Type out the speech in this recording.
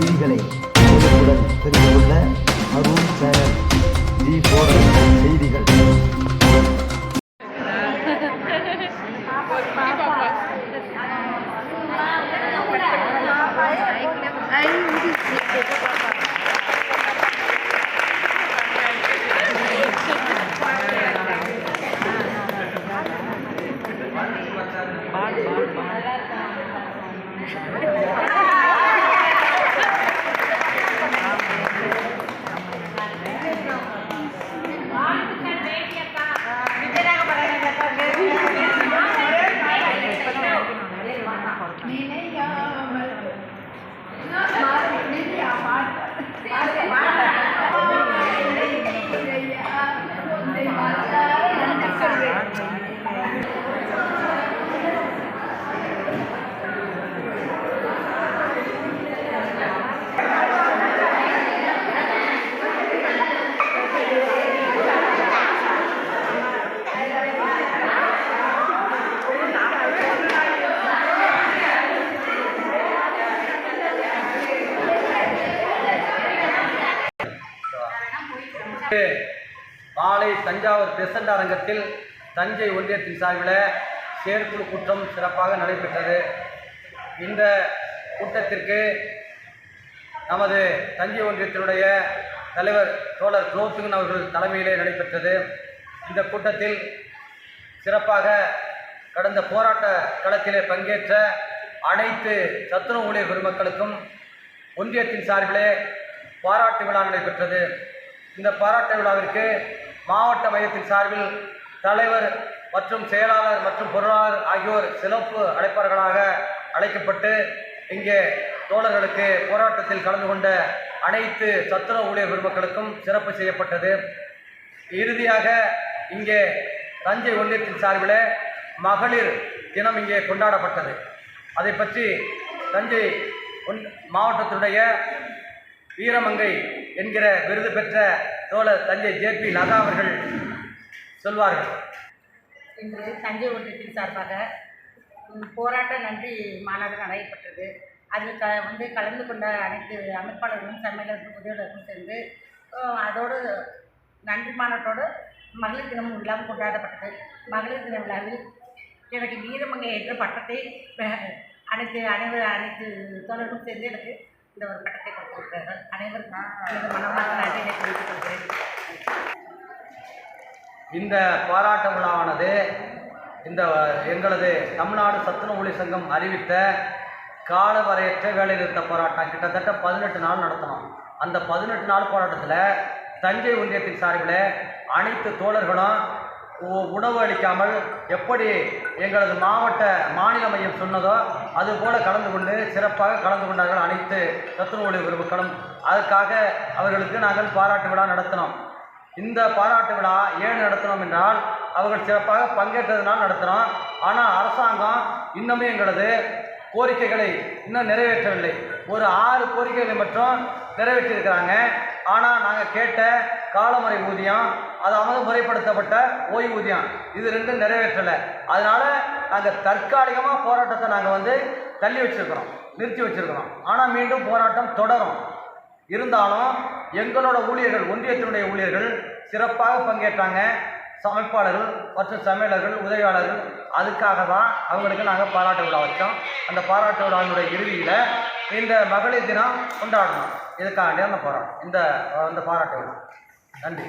செய்திகளை உடனுக்குடன் தெரிந்து கொள்ள அருண் சேனல் செய்திகள். மாலை தஞ்சாவூர் பெசன்ட் அரங்கத்தில் தஞ்சை ஒன்றியத்தின் சார்பில் செயற்குழு கூட்டம் சிறப்பாக நடைபெற்றது. இந்த கூட்டத்திற்கு நமது தஞ்சை ஒன்றியத்தினுடைய தலைவர் தோழர் குலோத்துங்கன் அவர்கள் தலைமையிலே நடைபெற்றது. இந்த கூட்டத்தில் சிறப்பாக கடந்த போராட்ட களத்திலே பங்கேற்ற அனைத்து சத்துணவு ஊழியர் பெருமக்களுக்கும் ஒன்றியத்தின் சார்பிலே பாராட்டு விழா நடைபெற்றது. இந்த பாராட்டு விழாவிற்கு மாவட்ட மையத்தின் சார்பில் தலைவர் மற்றும் செயலாளர் மற்றும் பொருளாளர் ஆகியோர் சிறப்பு அழைப்பாளர்களாக அழைக்கப்பட்டு இங்கே தோழர்களுக்கு போராட்டத்தில் கலந்து கொண்ட அனைத்து சத்துணவு ஊழியர் பெருமக்களுக்கும் சிறப்பு செய்யப்பட்டது. இறுதியாக இங்கே தஞ்சை ஒன்றியத்தின் சார்பில் மகளிர் தினம் இங்கே கொண்டாடப்பட்டது. அதை பற்றி தஞ்சை மாவட்டத்தினுடைய வீரமங்கை என்கிற விருது பெற்ற தோழர் தஞ்சை ஜே.பி. லதா அவர்கள் சொல்வார்கள். இன்று தஞ்சை ஒன்றியத்தின் சார்பாக போராட்ட நன்றி மாநாடு நடைபெற்றது. அதில் கலந்து கொண்ட அனைத்து அமைப்பாளர்களும் சமையலர்களும் உதவியாளர்களும் சேர்ந்து அதோடு நன்றி மாநாட்டோடு மகளிர் தினமும் விழாவும் கொண்டாடப்பட்டது. மகளிர் தின விழாவில் எனக்கு வீரமங்கை என்ற பட்டத்தை அனைத்து தோழர்களும் சேர்ந்து எனக்கு இந்த ஒரு பட்டத்தை கொடுத்திருக்கிறார்கள். அனைவருக்கும் எனது மனமார்ந்த நன்றியை தெரிவித்துக் கொள்கிறேன். இந்த பாராட்டு விழாவானது எங்களது தமிழ்நாடு சத்துணவு ஊழியர் சங்கம் அறிவித்த காலவரையற்ற வேலைநிறுத்த போராட்டம் கிட்டத்தட்ட 18 நாள் நடத்தணும். அந்த 18 நாள் போராட்டத்தில் தஞ்சை ஒன்றியத்தின் சார்பில் அனைத்து தோழர்களும் உணவு அளிக்காமல் எப்படி எங்களது மாநில மையம் சொன்னதோ அதுபோல் கலந்து கொண்டு சிறப்பாக கலந்து கொண்டார்கள் அனைத்து சத்துணவு ஊழியர் பெருமக்களும். அதுக்காக அவர்களுக்கு நாங்கள் பாராட்டு விழா நடத்தினோம். இந்த பாராட்டு விழா ஏன் நடத்தினோம் என்றால் அவர்கள் சிறப்பாக பங்கேற்றதுனால் நடத்தினோம். ஆனால் அரசாங்கம் இன்னுமே எங்களது கோரிக்கைகளை இன்னும் நிறைவேற்றவில்லை. ஒரு 6 கோரிக்கைகளை மட்டும் நிறைவேற்றியிருக்கிறாங்க. ஆனால் நாங்கள் கேட்ட காலமுறை ஊதியம், அதாவது முறைப்படுத்தப்பட்ட ஓய்வூதியம், இது ரெண்டும் நிறைவேற்றலை. அதனால் நாங்கள் தற்காலிகமாக போராட்டத்தை நாங்கள் நிறுத்தி வச்சுருக்கிறோம். ஆனால் மீண்டும் போராட்டம் தொடரும். இருந்தாலும் எங்களோட ஊழியர்கள், ஒன்றியத்தினுடைய ஊழியர்கள் சிறப்பாக பங்கேற்றாங்க. அமைப்பாளர்கள் மற்றும் சமையலர்கள், உதவியாளர்கள். அதுக்காக தான் அவங்களுக்கு நாங்கள் பாராட்டு விழா வச்சோம். அந்த பாராட்டு விழாவினுடைய இறுதியில் இந்த மகளிர் தினம் கொண்டாடணும். இதுக்காண்டி அந்த போராட்டம் இந்த பாராட்டு விழா. நன்றி.